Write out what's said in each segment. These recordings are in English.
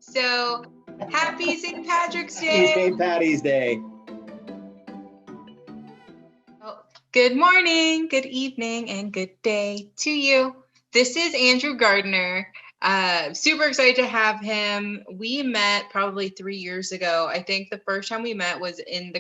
So happy St. Patrick's Happy Day. St. Paddy's Day. Oh, good morning, good evening, and good day to you. This is Andrew Gardner. Super excited to have him. We met probably 3 years ago. I think the first time we met was in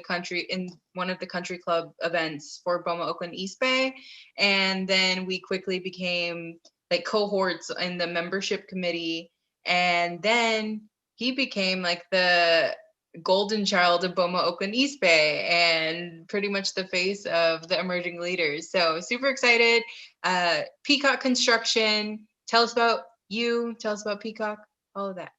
one of the country club events for Boma Oakland East Bay. And then we quickly became like cohorts in the membership committee. And then he became like the golden child of Boma Oakland East Bay and pretty much the face of the emerging leaders. So super excited. Peacock Construction. Tell us about you. Tell us about Peacock. All of that.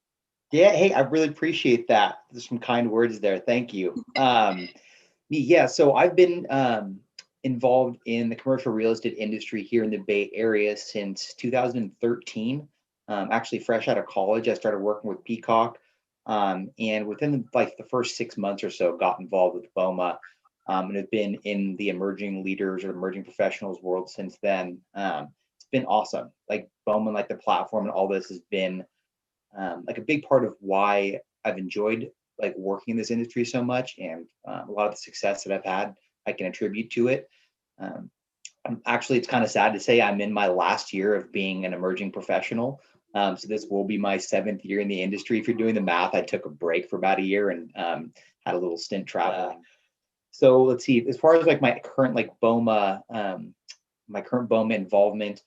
Yeah, hey, I really appreciate that. There's some kind words there. Thank you. So I've been involved in the commercial real estate industry here in the Bay Area since 2013. Actually, fresh out of college, I started working with Peacock. And within the first 6 months or so, got involved with BOMA, and have been in the emerging leaders or emerging professionals world since then. It's been awesome. Like BOMA, like the platform and all this has been like a big part of why I've enjoyed like working in this industry so much, and a lot of the success that I've had, I can attribute to it. It's kind of sad to say I'm in my last year of being an emerging professional. So this will be my 7th year in the industry. If you're doing the math, I took a break for about a year and had a little stint traveling. So let's see, as far as like my current BOMA, my current BOMA involvement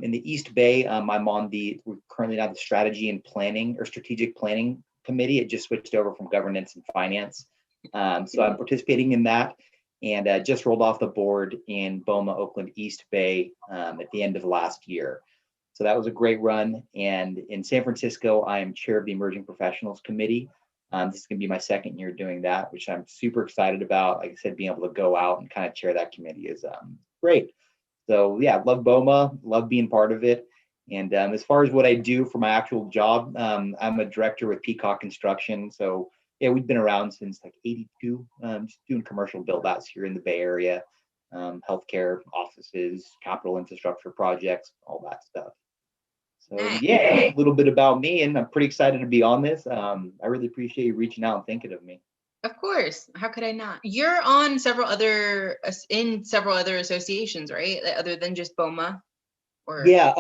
in the East Bay, I'm on we're currently on the strategy and planning or strategic planning committee. It just switched over from governance and finance. So I'm participating in that, and just rolled off the board in BOMA Oakland East Bay at the end of last year. So that was a great run. And in San Francisco, I am chair of the Emerging Professionals Committee. This is going to be my 2nd year doing that, which I'm super excited about. Like I said, being able to go out and kind of chair that committee is great. So yeah, love BOMA, love being part of it. And as far as what I do for my actual job, I'm a director with Peacock Construction. So yeah, we've been around since like '82, just doing commercial build outs here in the Bay Area, healthcare, offices, capital infrastructure projects, all that stuff. So yeah, a little bit about me, and I'm pretty excited to be on this. I really appreciate you reaching out and thinking of me. Of course. How could I not? You're on several other associations, right? Other than just BOMA? Yeah,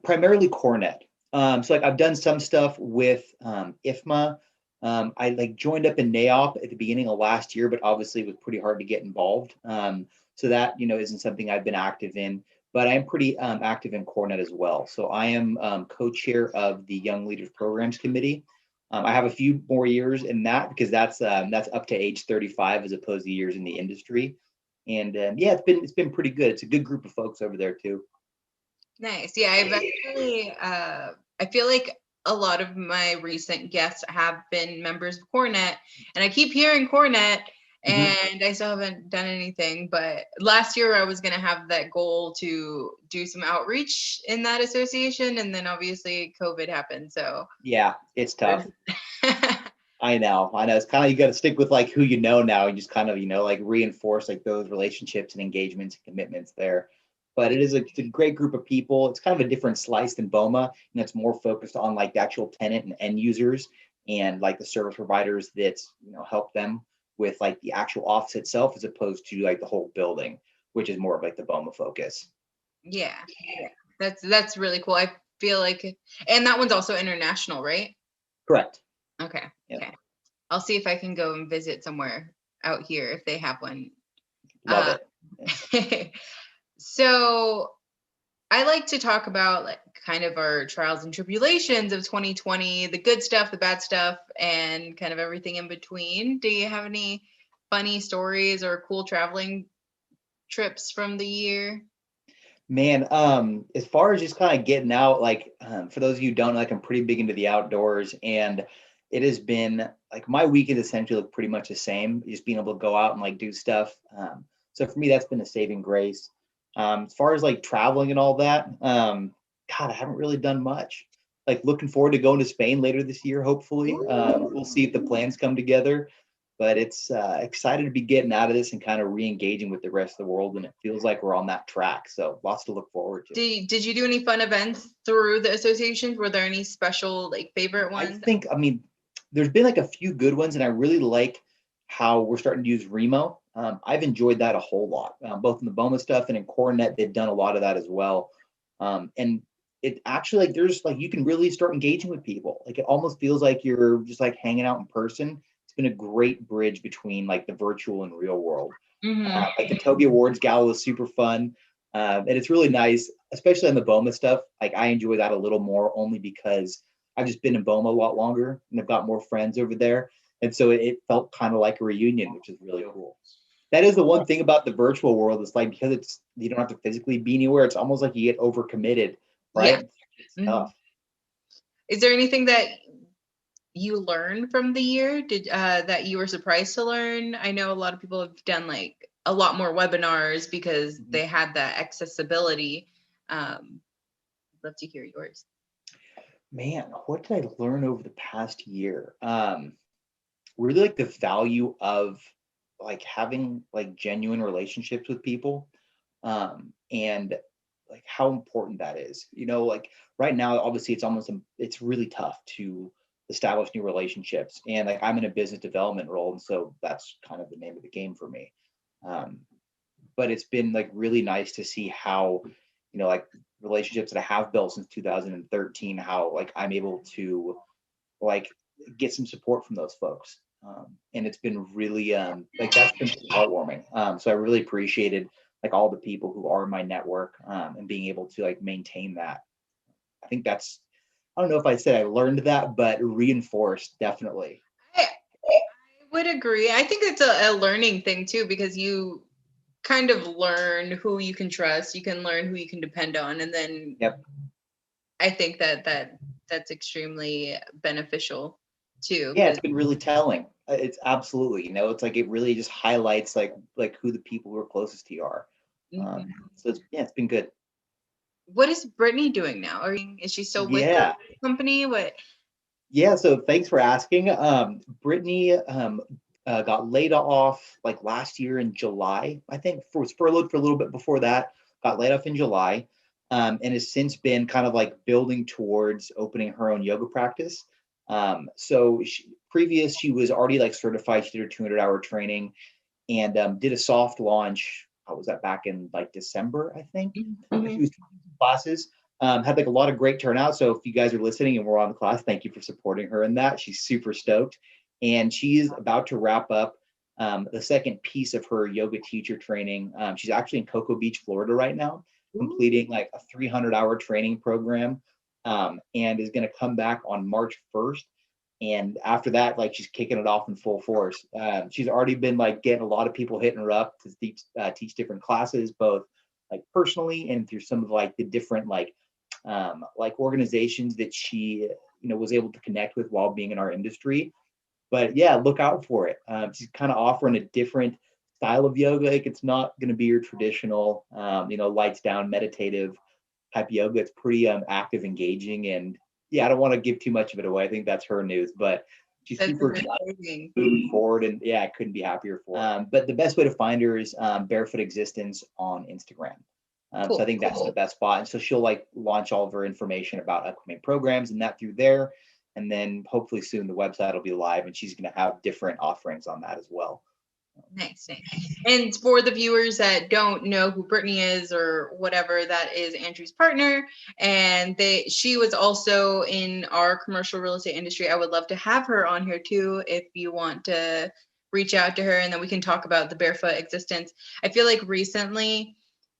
primarily Cornet. So like I've done some stuff with IFMA. I like joined up in NAOP at the beginning of last year, but obviously it was pretty hard to get involved. So that isn't something I've been active in, but I am pretty active in Cornet as well. So I am co-chair of the Young Leaders Programs Committee. I have a few more years in that because that's up to age 35 as opposed to years in the industry. And yeah, it's been pretty good. It's a good group of folks over there too. Nice. Yeah, I've actually I feel like a lot of my recent guests have been members of Cornet, and I keep hearing Cornet, and I still haven't done anything. But last year I was going to have that goal to do some outreach in that association, and then obviously COVID happened. So yeah, it's tough. I know. It's kind of, you got to stick with like who you know now, and just kind of like reinforce like those relationships and engagements and commitments there. But it's a great group of people. It's kind of a different slice than BOMA, and it's more focused on like the actual tenant and end users and like the service providers that help them with like the actual office itself, as opposed to like the whole building, which is more of like the BOMA focus. Yeah, that's really cool. I feel like, and that one's also international, right? Correct. Okay. Yep. Okay. I'll see if I can go and visit somewhere out here if they have one. Love it. So I like to talk about like kind of our trials and tribulations of 2020, the good stuff, the bad stuff, and kind of everything in between. Do you have any funny stories or cool traveling trips from the year? Man, as far as just kind of getting out, like for those of you who don't know, like I'm pretty big into the outdoors, and it has been like my weekend essentially look pretty much the same, just being able to go out and like do stuff. So for me, that's been a saving grace. As far as like traveling and all that, God, I haven't really done much. Like looking forward to going to Spain later this year, hopefully. We'll see if the plans come together. but it's excited to be getting out of this and kind of re-engaging with the rest of the world. And it feels like we're on that track. So lots to look forward to. Did you do any fun events through the associations? Were there any special like favorite ones? I mean, there's been like a few good ones, and I really like how we're starting to use Remo. I've enjoyed that a whole lot, both in the BOMA stuff and in CoreNet. They've done a lot of that as well. And it actually, like, there's like, you can really start engaging with people. Like, it almost feels like you're just like hanging out in person. It's been a great bridge between like the virtual and real world. Like the Toby Awards Gala was super fun. And it's really nice, especially on the BOMA stuff. Like, I enjoy that a little more only because I've just been in BOMA a lot longer and I've got more friends over there. And so it felt kind of like a reunion, which is really cool. That is the one thing about the virtual world. It's like, because it's, you don't have to physically be anywhere. It's almost like you get overcommitted, right? Yeah. It's tough. Is there anything that you learned from the year? Did that you were surprised to learn? I know a lot of people have done like a lot more webinars because they had that accessibility. Love to hear yours. Man, what did I learn over the past year? Really like the value of like having like genuine relationships with people, and like how important that is. You know, like right now, obviously it's really tough to establish new relationships, and like I'm in a business development role, and so that's kind of the name of the game for me. Um, but it's been like really nice to see how, like relationships that I have built since 2013, how like I'm able to like get some support from those folks. And it's been really like that's been heartwarming. So I really appreciated like all the people who are in my network, and being able to like maintain that. I think that's, I don't know if I said I learned that, but reinforced definitely. I would agree. I think it's a learning thing too, because you kind of learn who you can trust, you can learn who you can depend on, and then Yep. I think that's extremely beneficial too. Yeah, it's been really telling. It's absolutely, it's like it really just highlights like who the people who are closest to you are. So it's been good. What is Brittany doing now? Is she still with Yeah. the company? What? Yeah, so thanks for asking. Brittany got laid off like last year in July. I think was furloughed for a little bit before that. Got laid off in July, and has since been kind of like building towards opening her own yoga practice. So she was already like certified. She did her 200-hour training and did a soft launch. How was that, back in like December, I think? She was taking classes. Had like a lot of great turnout. So if you guys are listening and we're on the class, thank you for supporting her in that. She's super stoked. And she's about to wrap up the second piece of her yoga teacher training. She's actually in Cocoa Beach, Florida right now, completing like a 300-hour training program, and is going to come back on March 1st. And after that, like, she's kicking it off in full force. She's already been like getting a lot of people hitting her up to teach different classes, both like personally and through some of like the different like organizations that she was able to connect with while being in our industry. But yeah, look out for it. She's kind of offering a different style of yoga. Like, it's not going to be your traditional lights down meditative type yoga. It's pretty active, engaging, and yeah, I don't want to give too much of it away. I think that's her news, but she's super excited, moving forward, and yeah, I couldn't be happier for her. But the best way to find her is Barefoot Existence on Instagram. Cool. So I think that's the best spot. And so she'll like launch all of her information about upcoming programs and that through there. And then hopefully soon the website will be live and she's going to have different offerings on that as well. Nice. And for the viewers that don't know who Brittany is or whatever, that is Andrew's partner. And she was also in our commercial real estate industry. I would love to have her on here too, if you want to reach out to her, and then we can talk about the Barefoot Existence. I feel like recently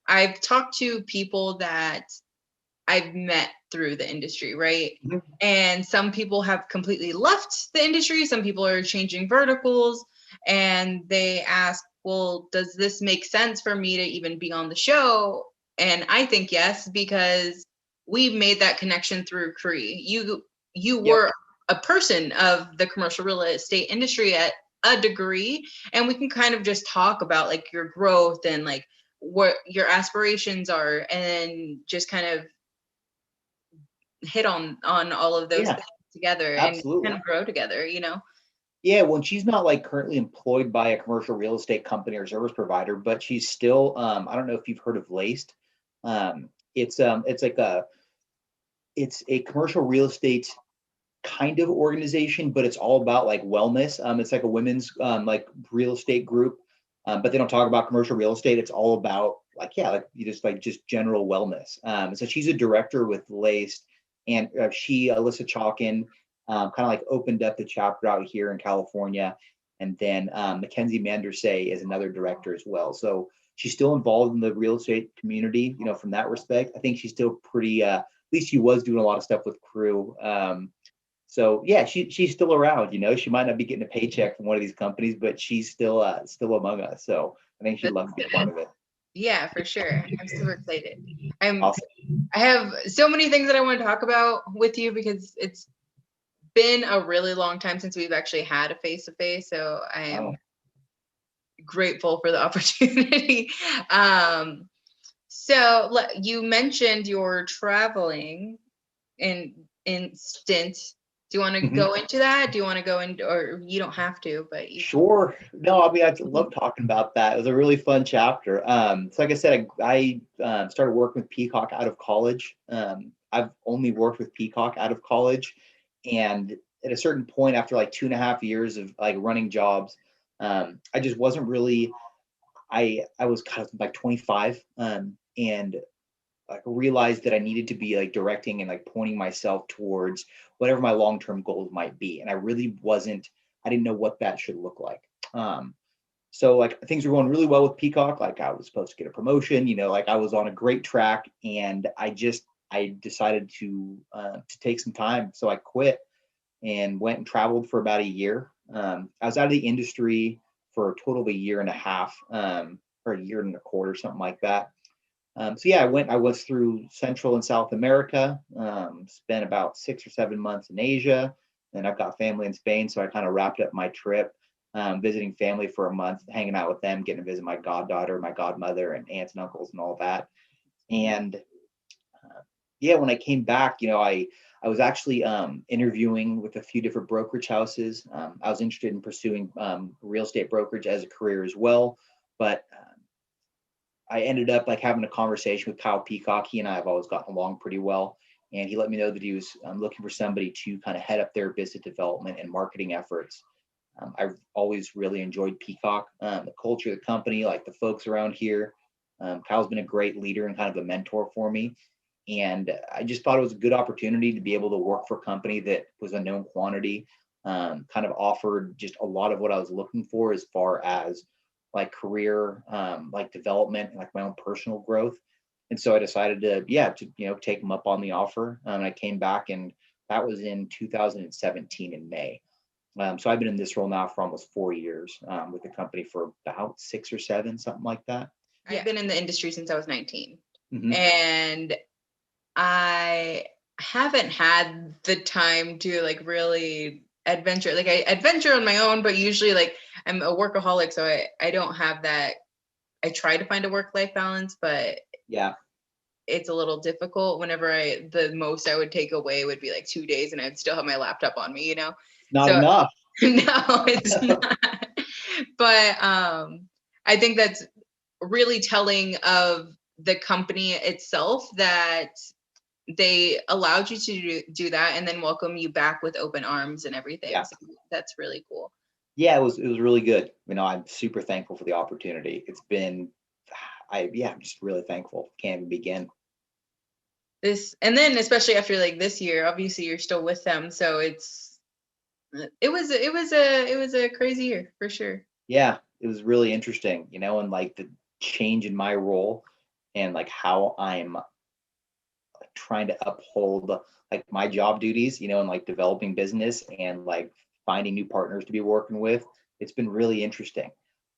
I've talked to people that I've met through the industry, right? Mm-hmm. And some people have completely left the industry. Some people are changing verticals, and they ask, well, does this make sense for me to even be on the show? And I think yes, because we made that connection through CRE. You were a person of the commercial real estate industry at a degree, and we can kind of just talk about like your growth and like what your aspirations are, and just kind of hit on all of those things together. Absolutely. And kind of grow together, Yeah, well, she's not like currently employed by a commercial real estate company or service provider, but she's still, I don't know if you've heard of Laced. It's like it's a commercial real estate kind of organization, but it's all about like wellness. It's like a women's like real estate group, but they don't talk about commercial real estate. It's all about like, yeah, like you just like just general wellness. So she's a director with Laced, and Alyssa Chalkin, kind of like opened up the chapter out here in California, and then Mackenzie Mandersay is another director as well. So she's still involved in the real estate community, from that respect. I think she's still pretty. At least she was doing a lot of stuff with Crew. So yeah, she's still around. She might not be getting a paycheck from one of these companies, but she's still among us. So I think she'd That's love to be a good. part of it. Yeah, for sure. I'm super excited. I Awesome. have so many things that I want to talk about with you because it's been a really long time since we've actually had a face-to-face. So I am Oh. grateful for the opportunity. You mentioned you're traveling in stint. Do you want to Mhm. go into that? Do you want to go into, or you don't have to, but you can. Sure. No, I mean, I love talking about that. It was a really fun chapter. So like I said, I started working with Peacock out of college. I've only worked with Peacock out of college, and at a certain point, after like 2.5 years of like running jobs, I just wasn't really. I was kind of like 25, and like realized that I needed to be like directing and like pointing myself towards whatever my long-term goals might be. And I really wasn't, I didn't know what that should look like. So like things were going really well with Peacock. Like I was supposed to get a promotion, like I was on a great track, and I decided to take some time. So I quit and went and traveled for about a year. I was out of the industry for a total of a year and a half, or a year and a quarter, something like that. So yeah, I was through Central and South America, spent about 6 or 7 months in Asia, and I've got family in Spain, so I kind of wrapped up my trip, visiting family for a month, hanging out with them, getting to visit my goddaughter, my godmother, and aunts and uncles and all that. And yeah, when I came back, I was actually interviewing with a few different brokerage houses. I was interested in pursuing real estate brokerage as a career as well, but I ended up like having a conversation with Kyle Peacock. He and I have always gotten along pretty well. And he let me know that he was looking for somebody to kind of head up their business development and marketing efforts. I've always really enjoyed Peacock, the culture of the company, like the folks around here. Kyle's been a great leader and kind of a mentor for me. And I just thought it was a good opportunity to be able to work for a company that was a known quantity, kind of offered just a lot of what I was looking for as far as like career, like development, and like my own personal growth. And so I decided to, yeah, take them up on the offer. And I came back, and that was in 2017 in May. So I've been in this role now for almost 4 years, with the company for about 6 or 7, something like that. I've been in the industry since I was 19. Mm-hmm. And I haven't had the time to like really adventure. Like I adventure on my own, but usually like I'm a workaholic, so I don't have that. I try to find a work-life balance, but Yeah, it's a little difficult. Whenever the most I would take away would be like 2 days, and I'd still have my laptop on me, not So enough. no, it's not. But I think that's really telling of the company itself that they allowed you to do that and then welcome you back with open arms and everything. Yeah. So that's really cool. Yeah, it was really good. I'm super thankful for the opportunity. It's been, I'm just really thankful. Can't even begin. And then especially after like this year, obviously you're still with them, so it was a crazy year for sure. Yeah, it was really interesting, and like the change in my role, and like how I'm trying to uphold like my job duties, and like developing business and like finding new partners to be working with. It's been really interesting.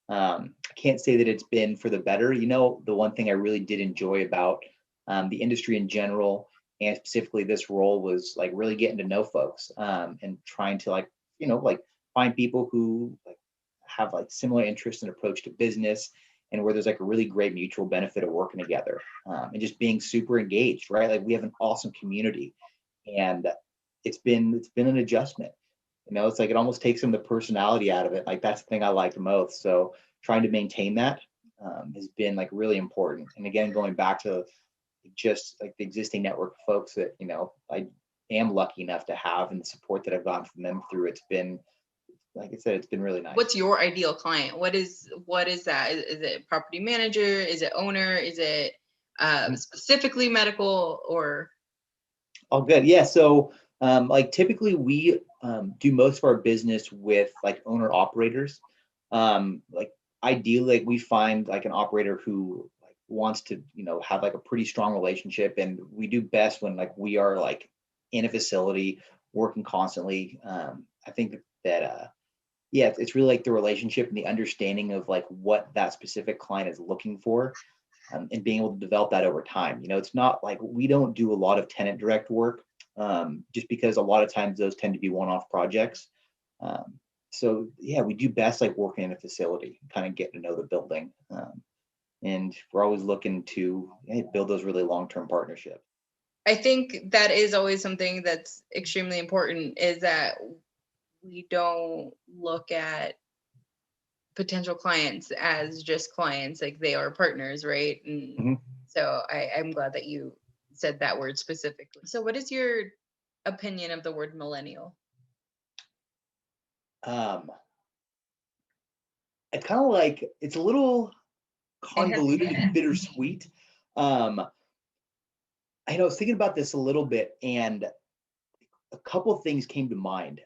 I can't say that it's been for the better. The one thing I really did enjoy about the industry in general, and specifically this role, was like really getting to know folks, and trying to like, like find people who like have like similar interests and approach to business, and where there's like a really great mutual benefit of working together, and just being super engaged, right? Like we have an awesome community, and it's been an adjustment. It's like it almost takes some of the personality out of it. Like that's the thing I like the most. So trying to maintain that has been like really important. And again, going back to just like the existing network of folks that I am lucky enough to have, and the support that I've gotten from them through, it's been, like I said, it's been really nice. What's your ideal client? What is that? Is it property manager? Is it owner? Is it specifically medical or? Oh, good. Yeah. So, like typically we do most of our business with like owner operators. Like ideally, like we find like an operator who like wants to, have like a pretty strong relationship, and we do best when like we are like in a facility working constantly. I think that yeah, it's really like the relationship and the understanding of like what that specific client is looking for, and being able to develop that over time. It's not like we don't do a lot of tenant direct work, just because a lot of times those tend to be one-off projects. So yeah, we do best like working in a facility, kind of getting to know the building, and we're always looking to build those really long-term partnerships. I think that is always something that's extremely important, is that we don't look at potential clients as just clients, like they are partners, right? And Mhm. so I'm glad that you said that word specifically. So what is your opinion of the word millennial? Um, it's kind of like it's a little It has convoluted and bittersweet. Um, I know I was thinking about this a little bit, and a couple of things came to mind.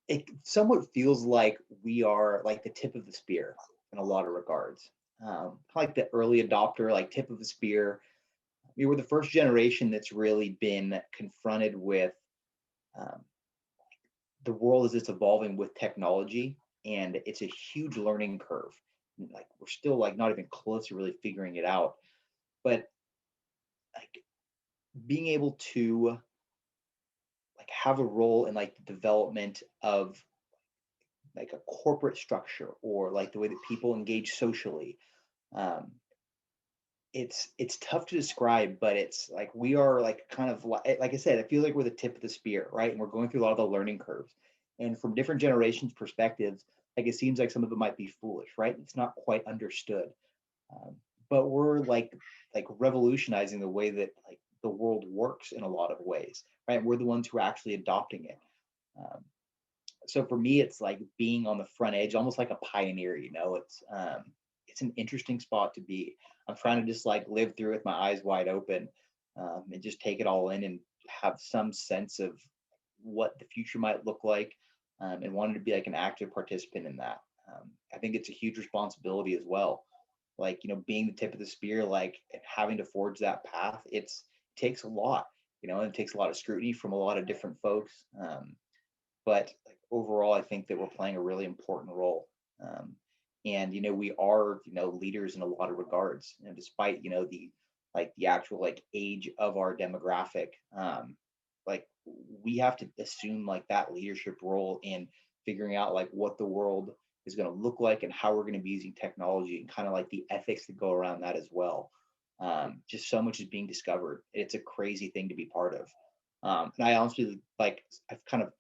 It somewhat feels like we are like the tip of the spear in a lot of regards. Like the early adopter, like tip of the spear. We were the first generation that's really been confronted with um, the world as it's evolving with technology, and it's a huge learning curve. Like we're still like not even close to really figuring it out, but like being able to like have a role in like the development of like a corporate structure, or like the way that people engage socially. um, it's tough to describe, but it's like we are like kind of like I said, I feel like we're the tip of the spear, right? And we're going through a lot of the learning curves, and from different generations perspectives, like it seems like some of it might be foolish, right? It's not quite understood. um, but we're like revolutionizing the way that like the world works in a lot of ways, right? We're the ones who are actually adopting it. um, so for me, it's like being on the front edge, almost like a pioneer. It's an interesting spot to be. I'm trying to just like live through with my eyes wide open, and just take it all in and have some sense of what the future might look like, and wanted to be like an active participant in that. I think it's a huge responsibility as well. Like, being the tip of the spear, like and having to forge that path, it takes a lot, and it takes a lot of scrutiny from a lot of different folks. But like overall, I think that we're playing a really important role. And we are leaders in a lot of regards, despite the actual like age of our demographic. Like we have to assume like that leadership role in figuring out like what the world is going to look like and how we're going to be using technology, and kind of like the ethics that go around that as well. Just so much is being discovered. It's a crazy thing to be part of. And I honestly like I've kind of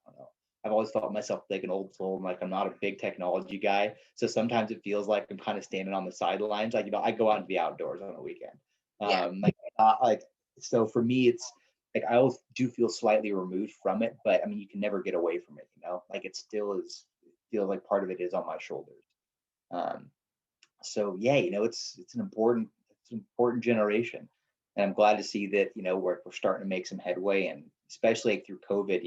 I don't know. I've always thought myself like an old soul, and like I'm not a big technology guy. So sometimes it feels like I'm kind of standing on the sidelines. Like, I go out and be outdoors on the weekend. Yeah. Like like so for me it's like I always do feel slightly removed from it, but I mean you can never get away from it, Like it still is, it feels like part of it is on my shoulders. Um so yeah, it's an important generation. And I'm glad to see that, we're starting to make some headway, and especially like through COVID,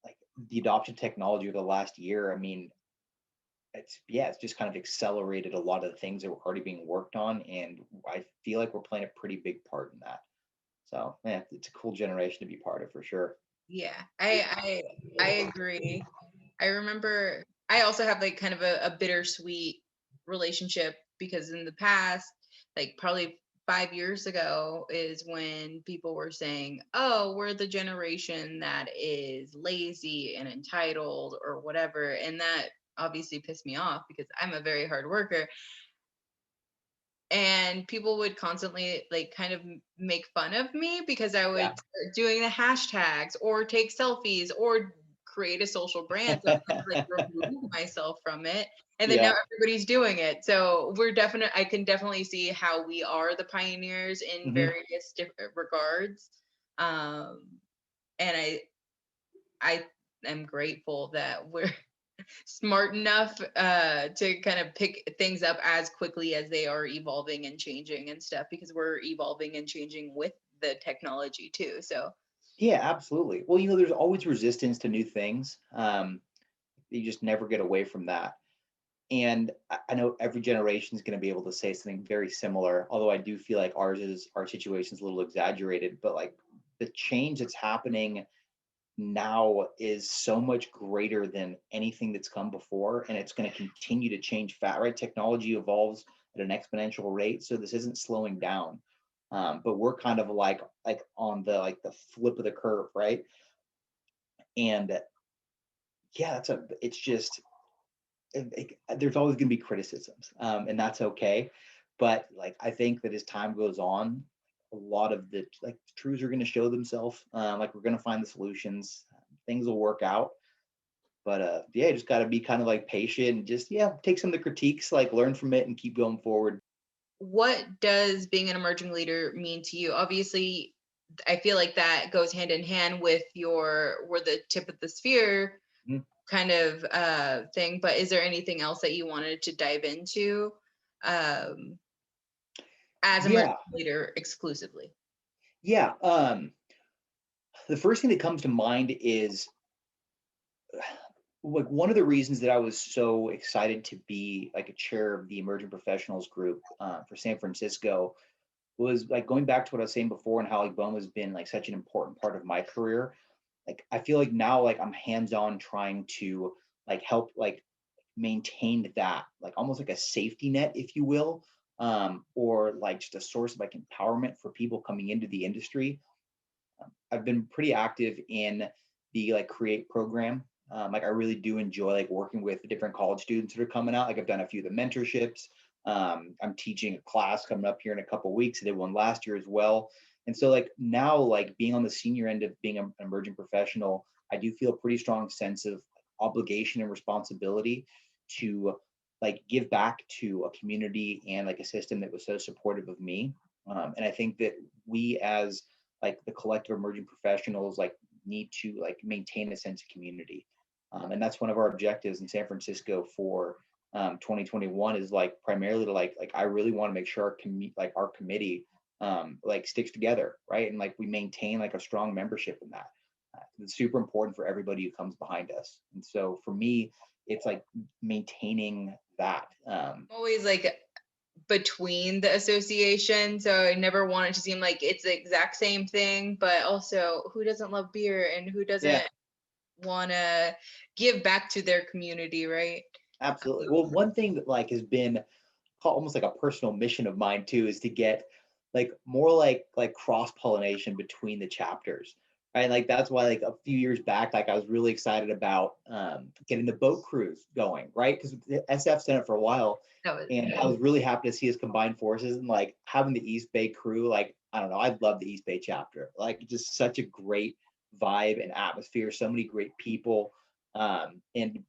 like the adoption of technology over the last year. I mean, it's just kind of accelerated a lot of the things that were already being worked on, and I feel like we're playing a pretty big part in that. So yeah, it's a cool generation to be part of for sure. Yeah, I agree. I remember I also have like kind of a bittersweet relationship, because in the past, like probably 5 years ago, is when people were saying, "Oh, we're the generation that is lazy and entitled or whatever," and that obviously pissed me off because I'm a very hard worker. and people would constantly like kind of make fun of me because I would Yeah. start doing the hashtags or take selfies or create a social brand. So I kind of like remove myself from it. And then now Yeah. everybody's doing it. So I can definitely see how we are the pioneers in Hmm. various different regards. Um, and I am grateful that we're smart enough to kind of pick things up as quickly as they are evolving and changing and stuff, because we're evolving and changing with the technology too. So Yeah, absolutely. Well, there's always resistance to new things. You just never get away from that. And I know every generation is going to be able to say something very similar, although I do feel like our situation is a little exaggerated, but like the change that's happening now is so much greater than anything that's come before, and it's going to continue to change fast, right? Technology evolves at an exponential rate, so this isn't slowing down. But we're kind of like on the flip of the curve, right? And yeah, it's just there's always going to be criticisms, and that's okay. But like I think that as time goes on, a lot of the like truths are going to show themselves. Like we're going to find the solutions. Things will work out. But yeah, just got to be kind of like patient and just take some of the critiques, like learn from it and keep going forward. what does being an emerging leader mean to you? Obviously, I feel like that goes hand in hand with we're the tip of the sphere Mhm. kind of thing. But is there anything else that you wanted to dive into um, as emerging Yeah, leader exclusively? yeah. The first thing that comes to mind is like one of the reasons that I was so excited to be like a chair of the emerging professionals group for San Francisco was like going back to what I was saying before and how like BOEM has been like such an important part of my career. Like I feel like now like I'm hands-on trying to like help like maintain that like almost like a safety net, if you will, or like just a source of like empowerment for people coming into the industry. I've been pretty active in the like create program. Like I really do enjoy like working with the different college students that are coming out. Like I've done a few of the mentorships. I'm teaching a class coming up here in a couple of weeks. I did one last year as well. And so like now like being on the senior end of being an emerging professional, I do feel a pretty strong sense of obligation and responsibility to like give back to a community and like a system that was so supportive of me. And I think that we as like the collective emerging professionals like need to like maintain a sense of community, and that's one of our objectives in San Francisco for 2021 is like primarily to like I really want to make sure our committee like sticks together, right, and like we maintain like a strong membership in that. It's super important for everybody who comes behind us, and so for me it's like maintaining that. Always like between the association, so I never want it to seem like it's the exact same thing, but also who doesn't love beer and who Yeah, doesn't want to give back to their community, right? absolutely. Well, one thing that like has been almost like a personal mission of mine too is to get like more like cross pollination between the chapters, right? Like that's why like a few years back like I was really excited about getting the boat cruise going, right? Because SF's done it for a while, That was and I was really happy to see us combine forces and like having the East Bay crew. Like I don't know, I love the East Bay chapter, like just such a great vibe and atmosphere, so many great people, and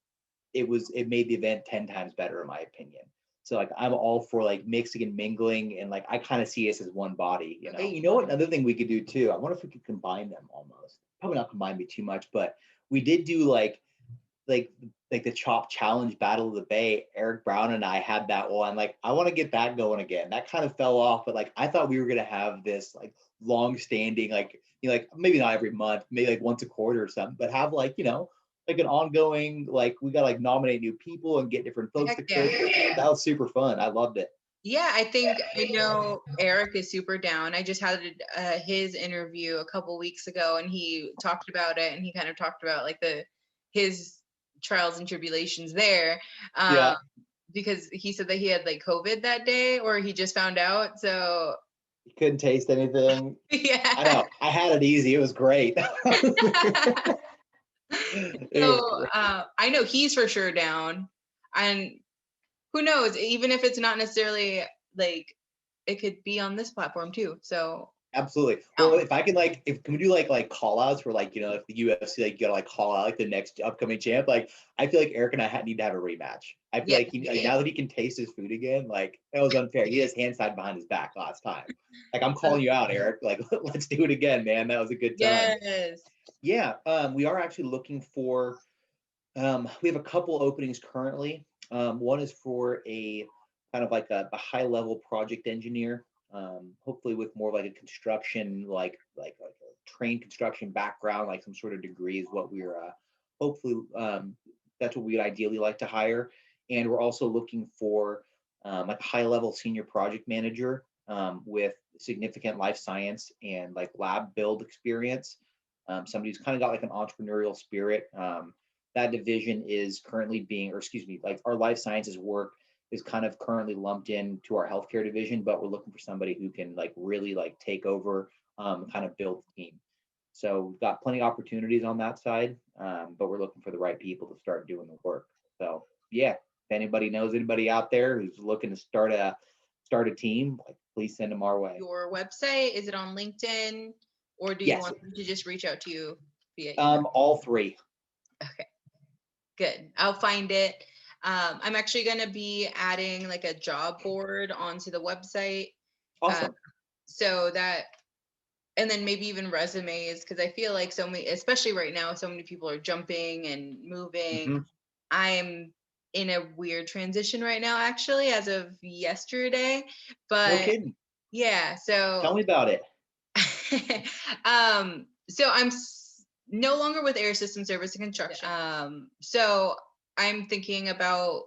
it made the event 10 times better in my opinion. So like I'm all for like mixing and mingling, and like I kind of see us as one body, you know. Hey, you know what? Another thing we could do too. I wonder if we could combine them almost. Probably not combine me too much, but we did do like like the chop challenge battle of the bay. Eric Brown and I had that one. Like I want to get that going again. That kind of fell off, but like I thought we were gonna have this like long standing, like like maybe not every month, maybe like once a quarter or something, but have like like an ongoing, like we got to like nominate new people and get different folks heck to yeah. coach. That was super fun. I loved it. Yeah, I know Eric is super down. I just had his interview a couple weeks ago, and he talked about it, and he kind of talked about like his trials and tribulations there, Yeah, because he said that he had like COVID that day, or he just found out. So you couldn't taste anything. I yeah. know. I had it easy. It was great. It was So great. I know he's for sure down, and who knows? Even if it's not necessarily like it could be on this platform too. So Absolutely. Well, if I can can we do like call outs where if the UFC you gotta call out the next upcoming champ, I feel like Eric and I need to have a rematch. I feel yeah, like now that he can taste his food again, that was unfair. He has hand tied behind his back last time. I'm calling you out, Eric. Let's do it again, man. That was a good time. yes. Yeah. We are actually looking for we have a couple openings currently. One is for a kind of a high level project engineer, hopefully with more a construction, like a trained construction background, some sort of degree is what we're hopefully that's what we'd ideally like to hire. And we're also looking for a high level senior project manager with significant life science and lab build experience. Somebody who's kind of got an entrepreneurial spirit. That division is currently being, or excuse me, our life sciences work is kind of currently lumped into our healthcare division, but we're looking for somebody who can really take over, kind of build the team. So we've got plenty of opportunities on that side, but we're looking for the right people to start doing the work. So yeah, if anybody knows anybody out there who's looking to start a team, please send them our way. Your website, is it on LinkedIn, or do you want them to just reach out to you via email? All three. Okay, good. I'll find it. I'm actually going to be adding a job board onto the website. Awesome. So that, and then maybe even resumes, because I feel like so many, especially right now, so many people are jumping and moving. Mm-hmm. I'm in a weird transition right now, actually, as of yesterday. But no kidding. Yeah, so tell me about it. So I'm no longer with Air System Service and Construction. So I'm thinking about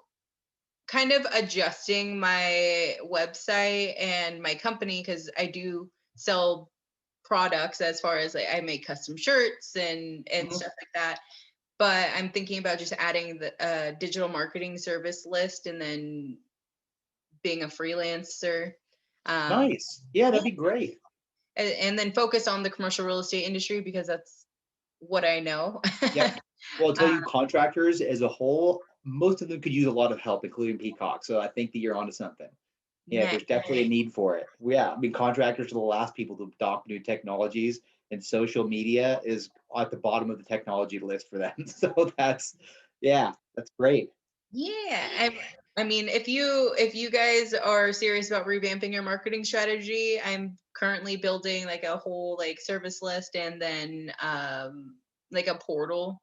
kind of adjusting my website and my company, because I do sell products, as far as I make custom shirts and stuff like that. But I'm thinking about just adding the digital marketing service list and then being a freelancer. Nice. Yeah, that'd be great. And then focus on the commercial real estate industry, because that's what I know. Yep. Well, I'll tell you, contractors as a whole, most of them could use a lot of help, including Peacock. So I think that you're onto something. Yeah, there's definitely a need for it. Yeah, I mean, contractors are the last people to adopt new technologies, and social media is at the bottom of the technology list for them. So that's great. Yeah, I mean, if you guys are serious about revamping your marketing strategy, I'm currently building a whole service list, and then a portal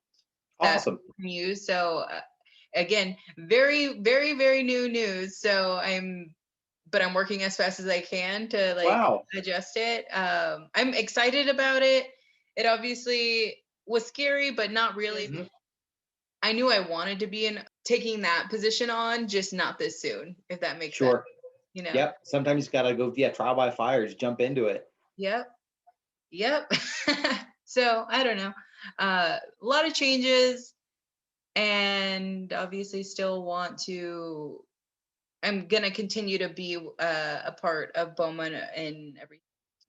that Awesome. you can use. So again, very, very, very new news. So I'm working as fast as I can to Wow. adjust it. I'm excited about it. It obviously was scary, but not really. Mm-hmm. I knew I wanted to be taking that position on, just not this soon, if that makes sense. Yep. Sometimes you gotta go, trial by fire, just jump into it. Yep. So I don't know. A lot of changes, and obviously still want to. I'm gonna continue to be a part of Bowman and everything.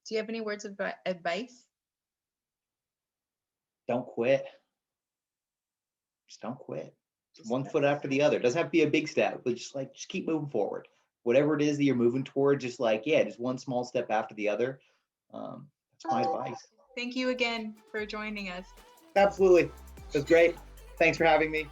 Do you have any words of advice? Don't quit. Just don't quit. One foot after the other. Doesn't have to be a big step, but just keep moving forward. Whatever it is that you're moving toward, just one small step after the other. That's my advice. Thank you again for joining us. Absolutely. It was great. Thanks for having me.